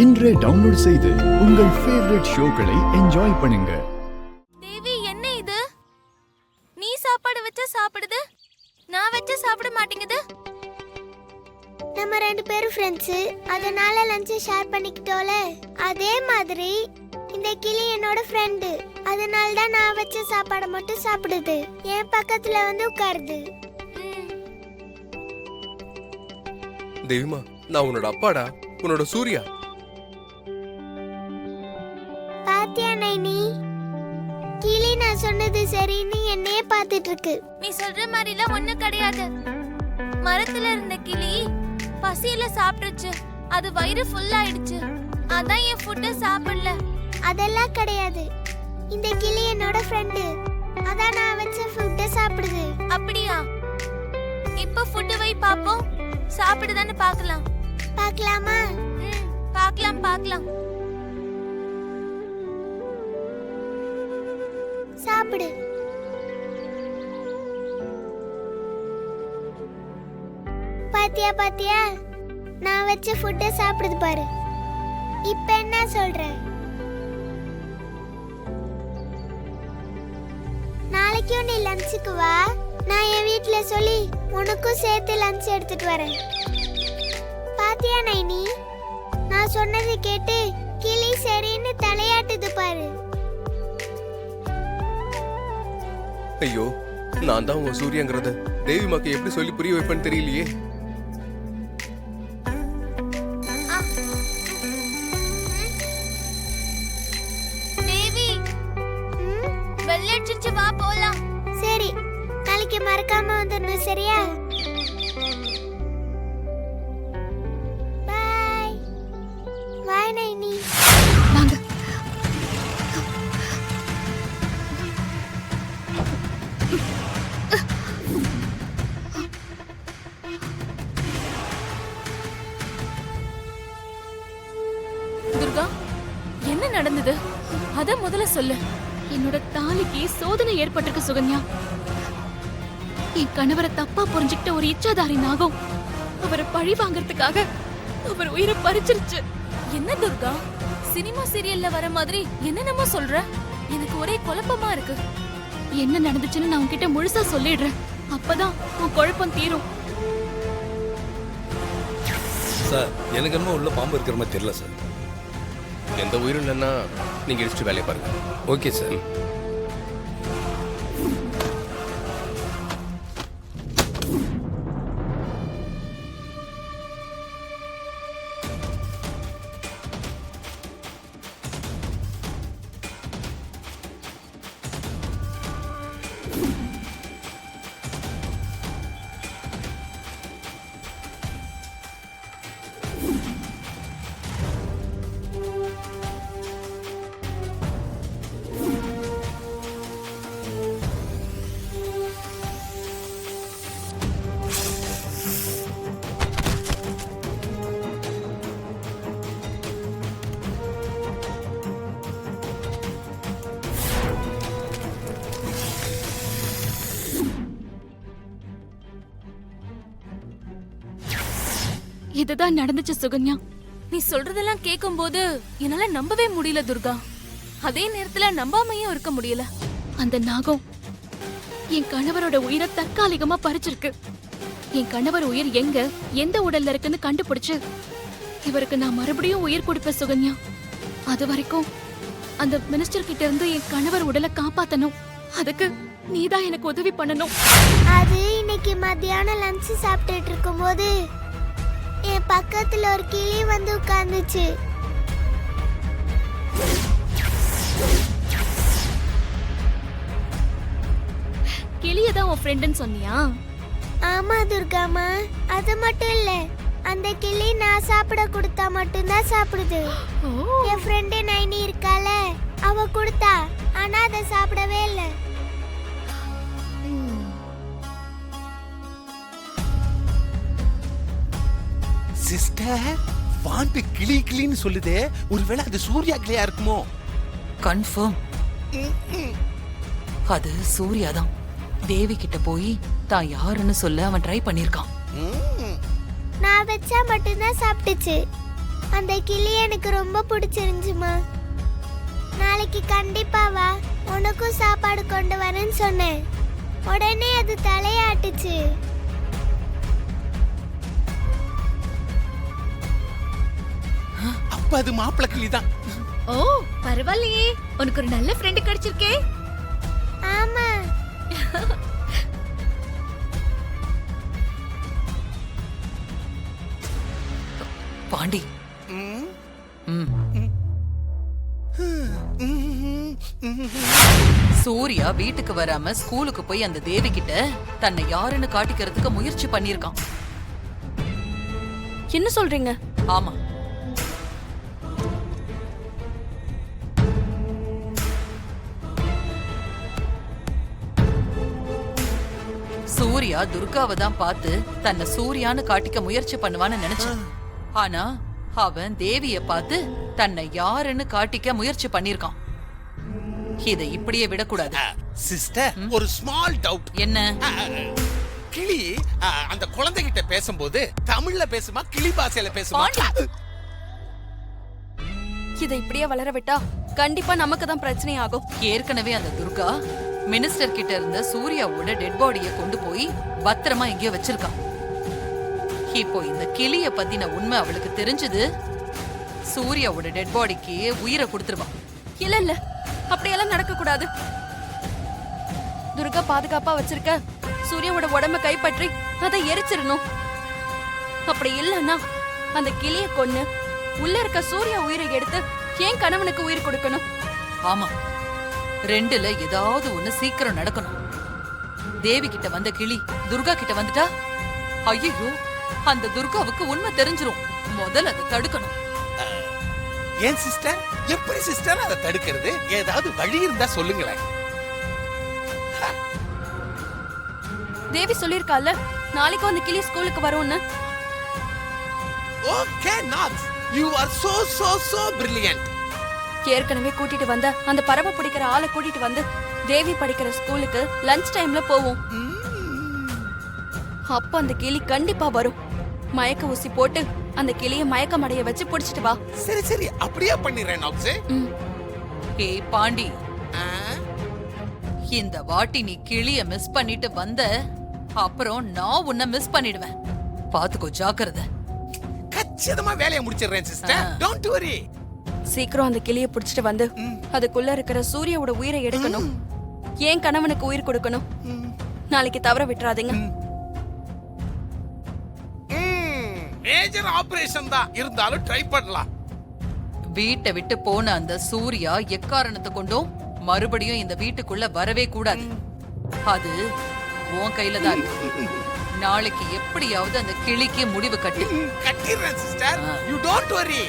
இன்றே டவுன்லோட் செய்து உங்கள் ஃபேவரட் ஷோக்களை என்ஜாய் பண்ணுங்க. தேவி, என்ன இது? நீ சாப்பாடு வச்சா சாப்பிடுது, நான் வச்சா சாப்பிட மாட்டேங்குது. நம்ம ரெண்டு பேரும் ஃப்ரெண்ட்ஸ், அதனால லஞ்சை ஷேர் பண்ணிக்கிட்டோல. அதே மாதிரி இந்த கிளி என்னோட ஃப்ரெண்டு, அதனால தான் நான் வச்ச சாப்பாடை மட்டும் சாப்பிடுது, என் பக்கத்துல வந்து உட்காருது. தேவிமா, நான் உன்னோட அப்பாடா, உன்னோட சூர்யா. பாத்தியா நைனி, கிளி நான் சொன்னது சரின்னு என்னையே பார்த்துட்டு இருக்கு. நீ சொல்ற மாதிரிலாம் ஒண்ணும் கிடையாது. மரத்துல இருந்த கிளி பசியில சாப்பிட்டுச்சு, அது வயிறு ஃபுல் ஆயிடுச்சு, அதான் என் ஃபுட்ட சாப்பிடல. அதெல்லாம் கிடையாது, இந்த கிளி என்னோட ஃப்ரெண்டு, அதான் நான் வச்ச ஃபுட்ட சாப்பிடுது. அப்படியா? இப்ப ஃபுட் வை பாப்போம், சாப்பிடுதான்னு பார்க்கலாம். பார்க்கலாமா? பார்க்கலாம் பார்க்கலாம். சாப்பிடு. பாத்தியா பாத்தியா, நான் வச்ச ஃபுட்ட சாப்பிடுது பாரு. இப்ப என்ன சொல்ற? நாளைக்கும் நீ லஞ்சுக்கு வா, நான் என் வீட்ல சொல்லி உனக்கும் சேர்த்து லஞ்ச் எடுத்துட்டு வரேன். பாத்தியா நைனி, நான் சொன்னது கேட்டு கிளி சரின்னு தலையாட்டுது பாரு. ஐயோ, நான் தான் உன் சூர்யாங்கிறத தேவிமாக்கு எப்படி சொல்லி புரிய வைப்பேன்னு தெரியலையே. தேவி, வெள்ளடிச்சு வா போலாம். சரி, நாளைக்கு மறக்காம வந்துடணும், சரியா? பாய். பாய் நைனி. வாங்க. துர்கா, என்ன நடந்தது? அத முதல்ல சொல்லு. என்னோட தாலிக்கு சோதனை ஏற்பட்டிருக்கு சுகன்யா. என் கணவரை தப்பா புரிஞ்சுக்கிட்ட ஒரு இச்சாதாரி நாகம் அவரை பழி வாங்கறதுக்காக அவர் உயிரை பறிச்சிருச்சு. என்ன துர்கா, சினிமா சீரியல்ல வர மாதிரி என்னென்னமோ சொல்ற? எனக்கு ஒரே குழப்பமா இருக்கு. என்ன நடந்துச்சுன்னு நான் உன்கிட்ட முழுசா சொல்லிடுறேன், அப்பதான் உன் குழப்பம் தீரும். சார், எனக்கு என்னமோ உள்ள பாம்பு இருக்கிற மாதிரி தெரியல சார். எந்த உயிரும் இல்லைன்னா நீங்க இடிச்சுட்டு வேலையை பாருங்க. Okay sir. இதுதான் நடந்துச்சு சுகன்யா. நீ சொல்றதெல்லாம் கேட்கும்போது என்னால நம்பவே முடியல துர்கா. அதே நேரத்துல நம்பாமையும் இருக்க முடியல. அந்த நாகம் என் கணவரோட உயிரை தற்காலிகமா பறிச்சிருக்கு. என் கணவர் உயிர் எங்க எந்த உடல்ல இருக்குன்னு கண்டுபிடிச்சு இவருக்கு நான் மறுபடியும் உயிர் கொடுப்பேன் சுகன்யா. அது வரைக்கும் அந்த மினிஸ்டர் கிட்ட இருந்து என் கணவர் உடலை காப்பாத்தணும். அதுக்கு நீதான் எனக்கு உதவி பண்ணணும். அது இன்னைக்கு மத்தியானம் லஞ்ச் சாப்பிட்டுட்டு இருக்கும்போது என் பக்கத்துல ஒரு கிளி வந்து உட்கார்ந்துச்சு. கிளியதான் உன் ஃப்ரெண்டுன்னு சொன்னியா? ஆமா துர்காமா, அது மட்டும் இல்ல, அந்த கிளி நான் சாப்பிட கொடுத்தா மட்டும்தான் சாப்பிடுது. என் ஃப்ரெண்டு நைனி இருக்கால, அவ கொடுத்தா, ஆனா அதை சாப்பிடவே இல்லை. சிஸ்டர், வாண்டு கிளி கிளின்னு சொல்லுதே, ஒருவேளை அது சூர்யா கிளியா இருக்குமோ? கன்ஃபார்ம் அது சூர்யா தான். தேவி கிட்ட போய் தான் யாருன்னு சொல்ல அவன் ட்ரை பண்ணிருக்கான். நான் வச்சா மட்டும்தான் சாப்பிட்டுச்சு, அந்த கிளி எனக்கு ரொம்ப பிடிச்சிருந்துச்சுமா. நாளைக்கு கண்டிப்பா வா, உனக்கும் சாப்பாடு கொண்டு வரேன்னு சொன்னேன். உடனே அது தலையாட்டுச்சு. அப்ப அது மாப்பிள கிளி தான். ஓ பரவாயில்லையே, உனக்கு ஒரு நல்ல ஃப்ரெண்ட் கிடைச்சிருக்கே. ஆமா. பாண்டி ம், ம். ம். சூர்யா வீட்டுக்கு வராம ஸ்கூலுக்கு போய் அந்த தேவி கிட்ட தன்னை யாருன்னு காட்டிக்கிறதுக்கு முயற்சி பண்ணிருக்கான். என்ன சொல்றீங்க? ஆமா, சூர்யா துர்காவை தான் பார்த்து தன்னை சூர்யான்னு காட்டிக்க முயற்சி பண்ணுவான்னு நினைச்சேன். ஆனா அவன் தேவிய பார்த்து தன்னை யாருன்னு காட்டிக்க முயற்சி பண்ணிருக்கான். இதை இப்படியே விடக்கூடாது. சிஸ்டர், ஒரு ஸ்மால் டவுட். என்ன? கிளி அந்த குழந்தைகிட்ட பேசும்போது தமிழ்ல பேசுமா, கிளி பாஷையில பேசுமா? இதை இப்படியே வளர விட்டா கண்டிப்பா நமக்கு தான் பிரச்சனை ஆகும். ஏற்கனவே அந்த துர்கா மினிஸ்டர் கிட்ட இருந்த சூர்யாவோட டெட் பாடிய கொண்டு போய் பத்திரமா எங்கேயோ வச்சிருக்கான். இப்போ இந்த கிளிய பத்தின உண்மை அவளுக்கு தெரிஞ்சது, சூர்யாவோட டெட் பாடிக்கு உயிரை கொடுத்துருவான். இல்ல இல்ல, அப்படியெல்லாம் நடக்க கூடாது. துர்கா பாதுகாப்பா வச்சிருக்க சூர்யாவோட உடம்ப கைப்பற்றி அதை எரிச்சிடணும். அப்படி இல்லன்னா அந்த கிளிய கொன்னு உள்ள இருக்க சூர்யா உயிரை எடுத்து ஏன் கணவனுக்கு உயிர் கொடுக்கணும்? ஆமா, ரெண்டுல ஏதாவது ஒண்ணு சீக்கிரம் நடக்கணும். தேவி கிட்ட வந்த கிளி துர்கா கிட்ட வந்துட்டா, ஐயோ அந்த துர்காவுக்கு உண்மை தெரிஞ்சிரும். முதல்ல அதை தடுக்கணும். ஏன் சிஸ்டர், எப்படி சிஸ்டர் அதை தடுக்கிறது? ஏதாவது வழி இருந்தா சொல்லுங்களேன். தேவி சொல்லிருக்கால, நாளைக்கு அந்த கிளி ஸ்கூலுக்கு வரும்னு. Okay knocks, you are so brilliant. ஏற்கனவே கூட்டிட்டு வந்த அந்த பறவை பிடிக்கிற ஆளை கூட்டிட்டு வந்து தேவி படிக்கிற ஸ்கூலுக்கு லஞ்ச் டைம்ல போவோம். அப்ப அந்த கிளி கண்டிப்பா வரும். மயக்க ஊசி போட்டு அந்த கிளிய மயக்கமடைய வச்சு புடிச்சிட்டு வா. சரி சரி, அப்படியே பண்ணிடுறேன் நாக்ஸ். ஏய் பாண்டி, இந்த வாட்டி நீ கிளிய மிஸ் பண்ணிட்டு வந்த அப்புறம் நான் உன்னை மிஸ் பண்ணிடுவேன். பாத்துக்கோ, ஜாக்கிரதை. கச்சிதமா வேலையை முடிச்சிடுறேன் சிஸ்டர், டோன்ட் வரி. சீக்கிரம் அந்த கிளிய புடிச்சிட்டு வந்து அதுக்குள்ள இருக்கிற சூர்யாவோட உயிரை எடுக்கணும். ஏன் கணவனுக்கு உயிர் கொடுக்கணும். நாளைக்கு தவற விட்டுறாதீங்க. மேஜர் ஆபரேஷன் தான், இருந்தாலும் ட்ரை பண்ணலாம். வீட்டை விட்டு போன அந்த சூர்யா எக்காரணத்தை கொண்டும் மறுபடியும் இந்த வீட்டுக்குள்ள வரவே கூடாது. அது உன் கையில தான் இருக்கு. நாளைக்கு எப்படியாவது அந்த கிளிக்கு முடிவு கட்டு. கட்டிடுறேன் சிஸ்டர், யூ டோன்ட் வரி.